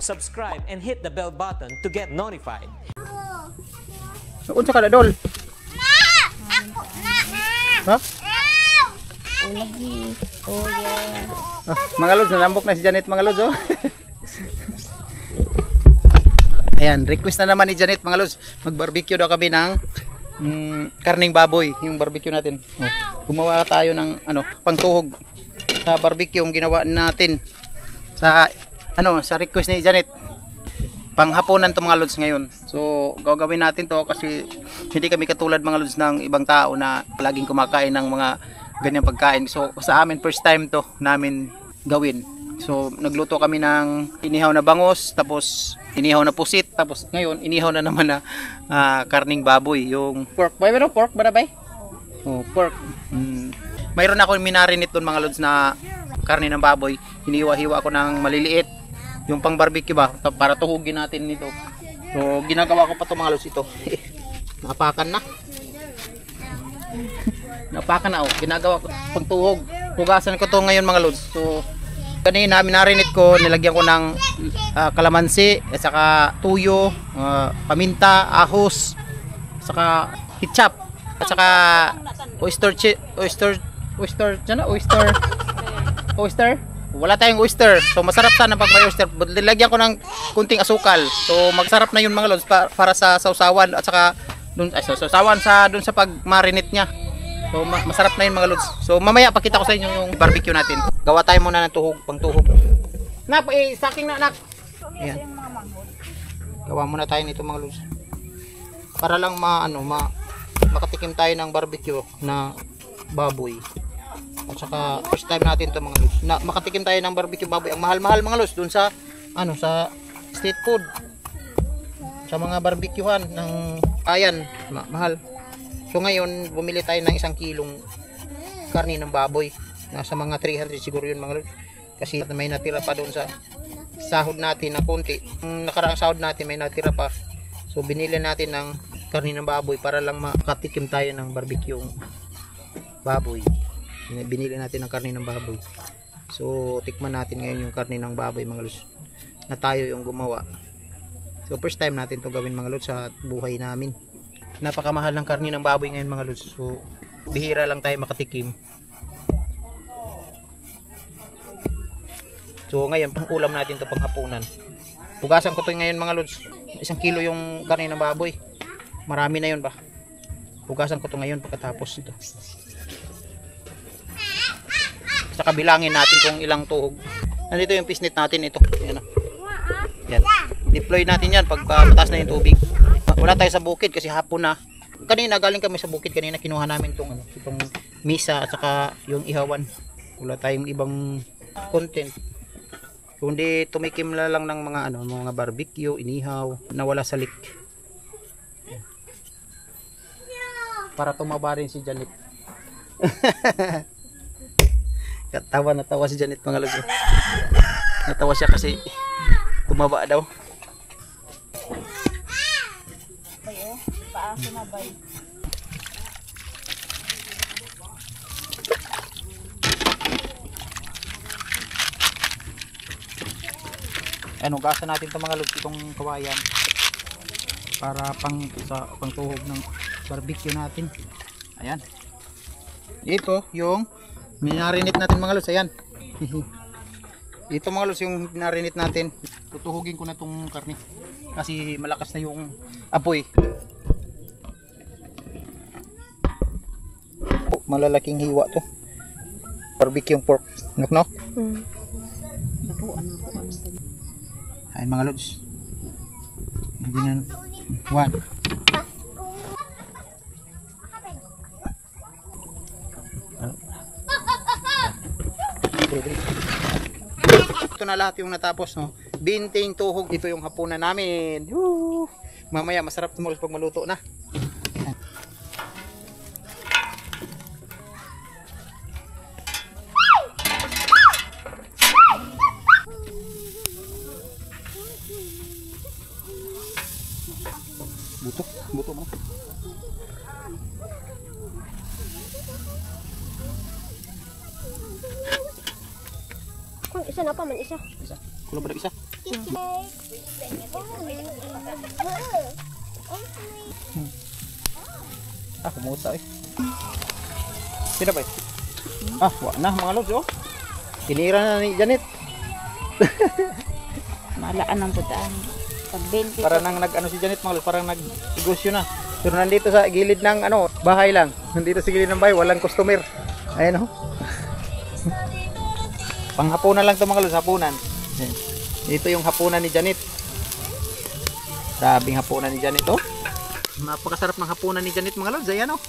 subscribe and hit the bell button to get notified. Unsa ka na, Dol? Ha? Ulagi. Oh, yeah. Mga lods, nalambok na si Janet mga lods, oh. Ayan, request na naman ni Janet mga lods. Mag-barbecue daw kami ng karning baboy, yung barbecue natin. Oh, gumawa tayo ng pangtuhog sa barbecue yung ginawa natin sa sa request ni Janet. Panghapunan to mga lods ngayon. So, gagawin natin to kasi hindi kami katulad mga lods ng ibang tao na laging kumakain ng mga ganyang pagkain. So, sa amin first time to namin gawin. So, nagluto kami ng inihaw na bangus, tapos inihaw na pusit, tapos ngayon inihaw na naman na karning baboy, yung pork. Bay, meron pork ba na bay? Oh, pork. Mayroon ako minarinate doon mga lods na karne ng baboy. Hiniwa-hiwa ako ng maliliit. Yung pang barbecue ba, para tuhugin natin nito. So, ginagawa ko pa to mga lods ito. Napakan na. Napakan na, oh. Ginagawa ko pang tuhog. Hugasan ko to ngayon mga lods. So, kanina minarinate ko, nilagyan ko ng kalamansi, at saka tuyo, paminta, ahos, at saka ketchup, at saka oyster. Wala tayong oyster. So masarap sana pag may oyster. Nilagyan ko ng kunting asukal. So magsarap na yun mga lods para sa sausawan at saka sausawan sa sa pag-marinate niya. So masarap na yun mga lods. So mamaya pakita ko sa inyo yung barbecue natin. Gawa tayo muna ng tuhog, pang tuhog. Saking na anak. Ayan. Gawa muna tayo nito mga lods. Para lang makatikim tayo ng barbecue na baboy. At saka first time natin to mga lods. Makatikim tayo ng barbecue baboy. Ang mahal-mahal mga lods dun sa sa street food. Sa mga barbecuehan ng ayan, mahal. So ngayon, bumili tayo ng 1 kilong karne ng baboy. Nasa mga 300 siguro yun mga lods. Kasi may natira pa doon sa sahod natin na konti. Yung nakaraang sahod natin may natira pa. So binili natin ng karne ng baboy para lang makatikim tayo ng barbecue baboy. Binili natin ng karne ng baboy. So tikman natin ngayon yung karne ng baboy mga lods. Na tayo yung gumawa. So first time natin to gawin mga lods sa buhay namin. Napakamahal ng karne ng baboy ngayon mga lods. So bihira lang tayo makatikim. So ngayon pang ulam natin to panghapunan. Hugasan ko to ngayon mga lods. 1 kilo yung karne ng baboy. Marami na yun ba? Hugasan ko to ngayon pagkatapos ito. Saka bilangin natin kung ilang tuhog. Nandito yung pisnit natin ito. Yan. Yan. Deploy natin yan pag mataas na yung tubig. Wala tayo sa bukid kasi hapon na. Kanina galing kami sa bukid, kanina kinuha namin itong misa at saka yung ihawan. Wala tayong ibang content. Kundi tumikim lang ng mga barbecue, inihaw, na wala salik. Para tumaba rin si Janet. Natawa si Janet mga lods. Natawa siya kasi tumaba daw. Paasa na bay. Hugasan natin itong mga lods, itong kawayan para pangtuhog ng barbecue natin. Ayan. Ito yung minarinate natin mga lods. Ayan. Ito mga lods yung minarinate natin. Tutuhugin ko na itong karne kasi malakas na yung apoy. Malalaking hiwa to. Barbecue pork. Nok. Ayan mga lods. Hindi na. 1. Ito na lahat yung natapos, no. Binting tuhog. Ito yung hapunan namin. Woo! Mamaya masarap tumulos pag maluto na. Buto mo. Kung isa na pa man isa. Kulo ba isa? Kumuta eh. Sino ba eh? Wala na mga lods oh. Tinira na ni Janet. Malaan ang putaan. Pag 20. Para nang nag-ano si Janet mga lods, parang nag-negosyo na. Pero nandito sa gilid ng bahay lang. Nandito sa gilid ng bahay, walang customer. Ayan oh. Panghapunan lang to mga lods, hapunan. Ayan. Ito yung hapunan ni Janet. Sabing hapunan ni Janet oh. Napakasarap ng hapunan ni Janet mga lods. Ayan oh.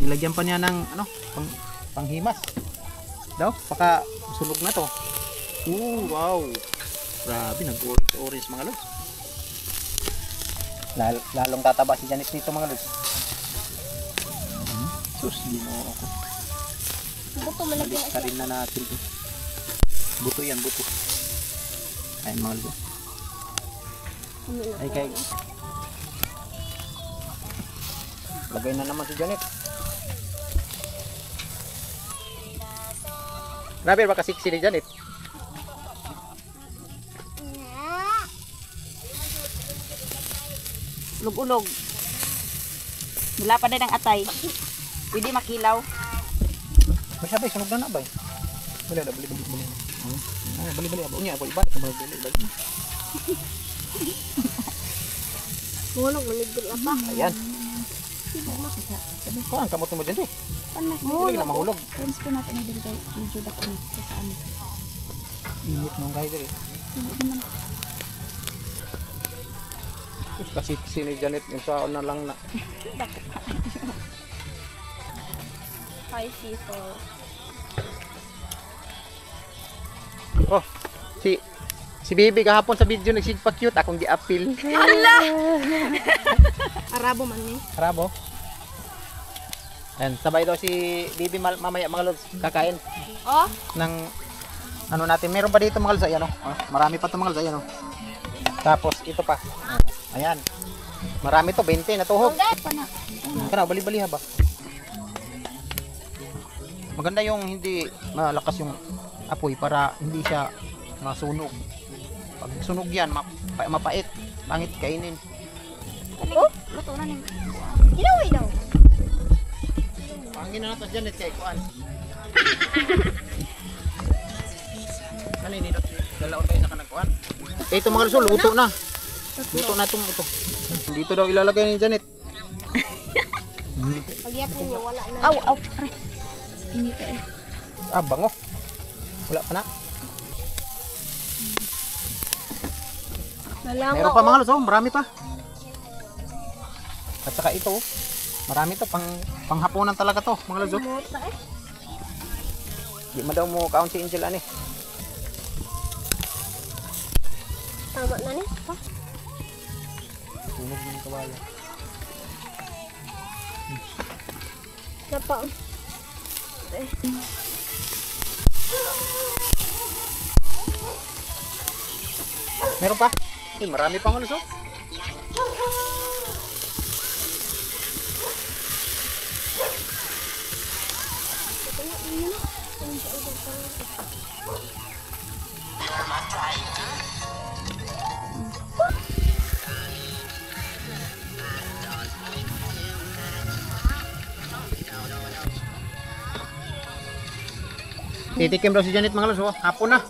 Nilagyan pa niya ng panghimas. Daw, baka sunog na to. Wow. Grabe, nag-orange mga lods. Lalong tataba si Janet nito mga lods. Sus, di mo ako. Buto malagyan. Balik ka rin na natin to. Buto yan, buto. Ayun mga lods. Ay kay. Lagay na naman si Janet. Grabe ba kasiksi ni Janet? Ulog-ulog. Wala pa din ang atay. Pwede makilaw. Masabay, sunog na bay. Bali, bali. Unya, bali. Mulog maligid na pa. Ayan. Ko ang kamot mo dyan eh. Panas Hindi na mahulog. Friends ko natin na din kay video da ko sa saan. Init nung guys eh. Kasi si Janet yung saon na lang na. Hi, people. Oh, si Bibi kahapon sa video nagsigpa cute akong gi-appeal. Arabo man ni. Arabo. Ayan, sabay daw si Bibi mamaya mga lods kakain. Oh, Ng natin, meron pa dito mga lods, ayan oh. Marami pa 'to mga lods, ayan oh. Tapos ito pa. Ayan. Marami to, 20 na tuhog. Kana bali-bali ha ba? Maganda yung hindi malakas yung apoy para hindi siya masunog. Pag sunog yan, mapait. Pangit kainin. oh, Luto na ning. ginawi daw. Pangin na natin dyan, kay kuan. Ano yun, dalaon tayo sa kanagkuan. Ito mga lusol, luto na. Luto na ito. Dito daw ilalagay ni Janet. Pagyapon niya wala na. Aw, aray. Ini ka eh. Bango. Wala pa na. Nalangaw. Meron pa mga lusol, marami pa. At saka ito, marami to, panghapunan talaga to, mga lusol. Mota eh. Di mo daw mo kaon si Angel ani. Tama na ni. Pa. Tunog ng kawala. Napa. Meron pa? Marami pa mga lusol. Titikim daw si Janet mga lods, hapon na.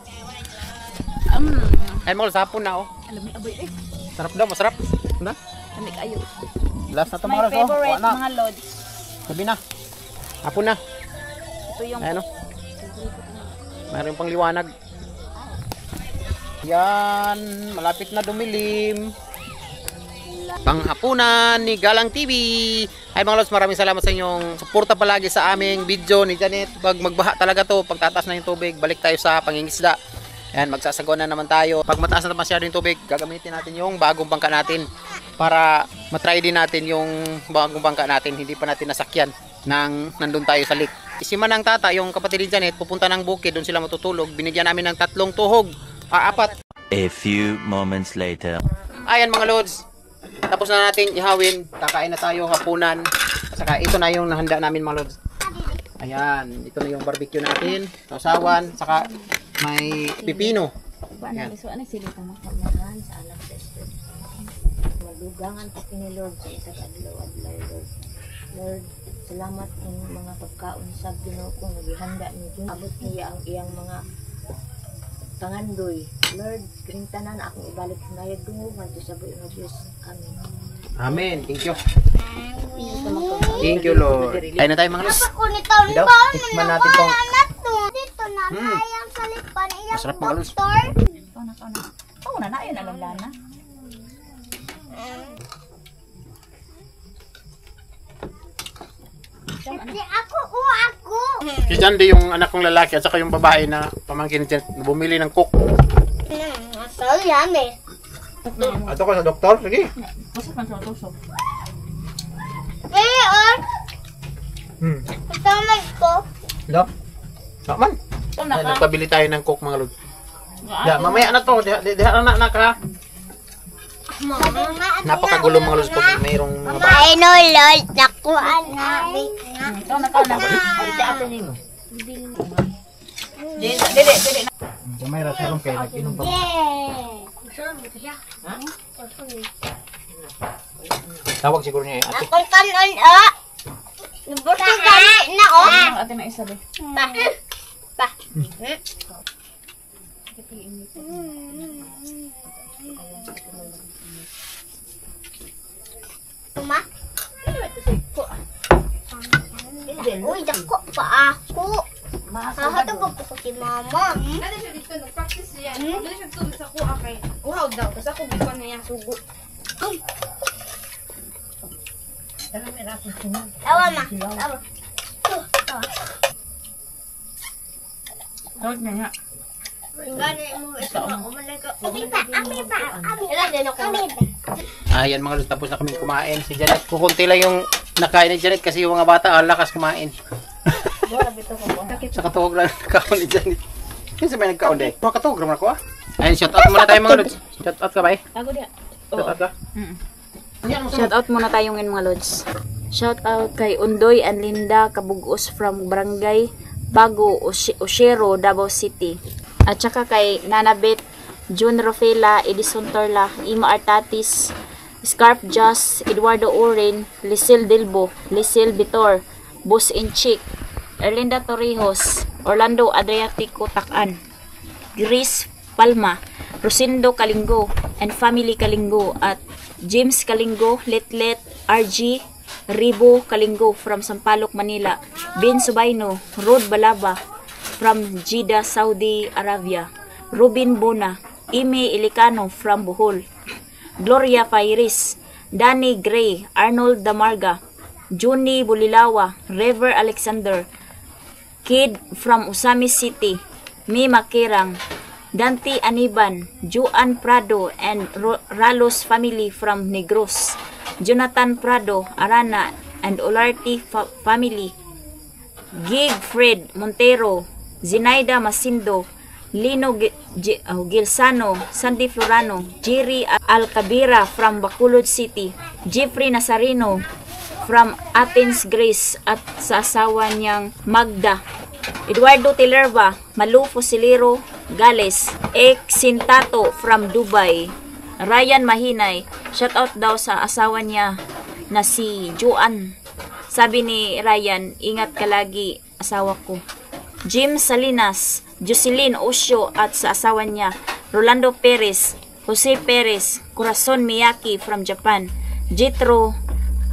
Ay mga lods, hapon na oh. Alam mo aboy eh. Sarap daw, masarap. Ano? Kami kayo. Last na to My mga lods, favorite na. mga lods. Sabi na. Hapon na. Ito yung Ayan oh. Mayroon pang liwanag. Yan, malapit na dumilim. Panghapunan ni Galang TV. Ay mga lods, maraming salamat sa inyong suporta palagi sa aming video ni Janet. Pag magbaha talaga to, pag tataas na yung tubig, balik tayo sa pangingisda. Ayan, magsasagawa na naman tayo. Pag mataas na masyado yung tubig, gagamitin natin yung bagong bangka natin para matry din natin yung bagong bangka natin. Hindi pa natin nasakyan nang nandun tayo sa lake. Si Manang Tata, yung kapatid ni Janet, pupunta ng bukid, doon sila matutulog. Binigyan namin ng 3 tuhog. 4. A few moments later. Ayan mga lods, tapos na natin ihawin. Kakain na tayo hapunan. Saka ito na yung nahanda namin mga lods. Ayan, ito na yung barbecue natin. Sausawan, saka may pipino. Paano Yan. gusto? Ano silita mo? Pamahan sa anak sa Esther. Madugangan pa kini Lord sa isang adlaw-adlaw, Lord. Lord, salamat ng mga pagkaon sa Ginoo kong naghihanda ni Jun. Abot niya ang iyang mga pangandoy. Lord, kining tanan akong ibalik sa nayag dunguhan sa buong nga Diyos. Amen. Amen. Thank you. Thank you, Lord. Kain na tayo mga lods. Ako ni taon Daw, ba? tikman natin tong Dito na ayang salipan iyang Masarap mga lods. doktor. Oo na, ayun alam na. Kasi ako. Si Jandy yung anak kong lalaki at saka yung babae na pamangkin ni Janet na bumili ng cook. So yummy. Ato ko sa doktor. Sige. Tusok man sa tusok. Ngayon, kasama ko. Dok. Naman. Ito Ay, nagpabili tayo ng cook mga lods. Ya, mamaya na to. Diha na ka. Napakagulo mga lods pag mayroong mga bata. Ay no, Lord. Nakuha na. Ito na ka na. Ate ate nimo. Dili. May rasaron kayo nag-inom pa. Yeah. Tawag siguro niya ate. Akong kanon, oh. Nabuti gani na, oh. Ang ate na isa be. Pa. Tuma? Uy, dako pa ako. Hahatag ko po si mama. Ano siya dito, nag-practice siya. Ano siya tulad sa kuha kay uhaw daw. Tapos ako bukwan niya sugo. Tawa ma. Tawa. Tawag na nga. Gani mo ito na umalay ka. Ami pa. Ilan din ako. Ayan mga lods, tapos na kami kumain. Si Janet, kukunti lang yung nakain ni Janet kasi yung mga bata lakas kumain. Sa katuhog lang nagkaon ni Janet. Kasi may nagkaon din. Mga katuhog naman ako ah. Ayun, shout out muna tayo mga lods. Shout out ka ba eh? Tago dia. Shout out ka? Shout out muna tayo ngayon mga lods. Shout out kay Undoy and Linda Kabugos from Barangay Bago, Oshero, Davao City. At saka kay Nanabet, June Rofela, Edison Torla, Ima Artatis, Scarf Just, Eduardo Oren, Lisel Dilbo, Lisel Bitor, Bus Inchik, Erlinda Torrijos, Orlando Adriatico Takan, Grace Palma, Rosindo Kalingo, and Family Kalingo, at James Kalingo, Letlet, RG, Ribo Kalingo from Sampaloc, Manila, Ben Subayno, Rod Balaba from Jeddah, Saudi Arabia, Rubin Bona, Ime Ilicano from Bohol, Gloria Fairis, Danny Gray, Arnold Damarga, Juni Bulilawa, Rever Alexander, Kid from Usami City, Mima Kirang, Dante Aniban, Juan Prado, and Ralos family from Negros, Jonathan Prado, Arana, and Olarte family, Gig Fred Montero, Zinaida Masindo, Lino Gilsano, Sandy Florano, Jerry Alcabira from Bacolod City, Jeffrey Nazarino from Athens, Greece, at sa asawa niyang Magda, Eduardo Tilerva, Malu Fusilero, Gales, Ek Sintato from Dubai, Ryan Mahinay, shout out daw sa asawa niya na si Juan. Sabi ni Ryan, ingat ka lagi asawa ko. Jim Salinas, Jocelyn Osio, at sa asawa niya, Rolando Perez, Jose Perez, Corazon Miyaki from Japan, Jitro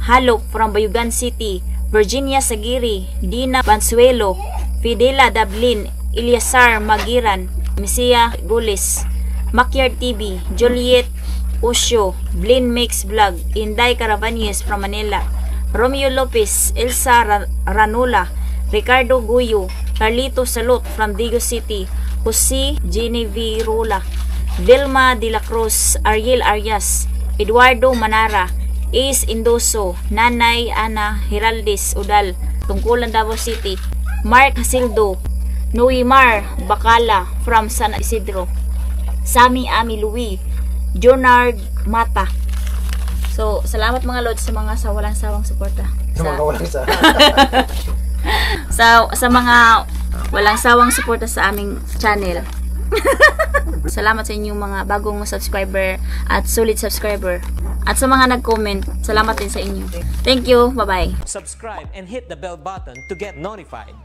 Halop from Bayugan City, Virginia Sagiri, Dina Bansuelo, Fidela Dablin, Eliasar Magiran, Misia Gulis, Makyard TV, Juliet Osio, Blin Mix Vlog, Inday Caravanyes from Manila, Romeo Lopez, Elsa Ranula, Ricardo Guyo, Carlito Salot from Digo City, Jose Genevirola, Vilma De La Cruz, Ariel Arias, Eduardo Manara, Ace Indoso, Nanay Ana Heraldis Udal, Tungkulan Davao City, Mark Hasildo, Noimar Bacala from San Isidro, Sami Ami Louie, Jonard Mata. So, salamat mga lods sa mga sa walang sawang suporta. Sa mga walang sawang suporta sa aming channel. Salamat sa inyong mga bagong subscriber at solid subscriber. At sa mga nag-comment, salamat din sa inyo. Thank you. Bye-bye. Subscribe and hit the bell button to get notified.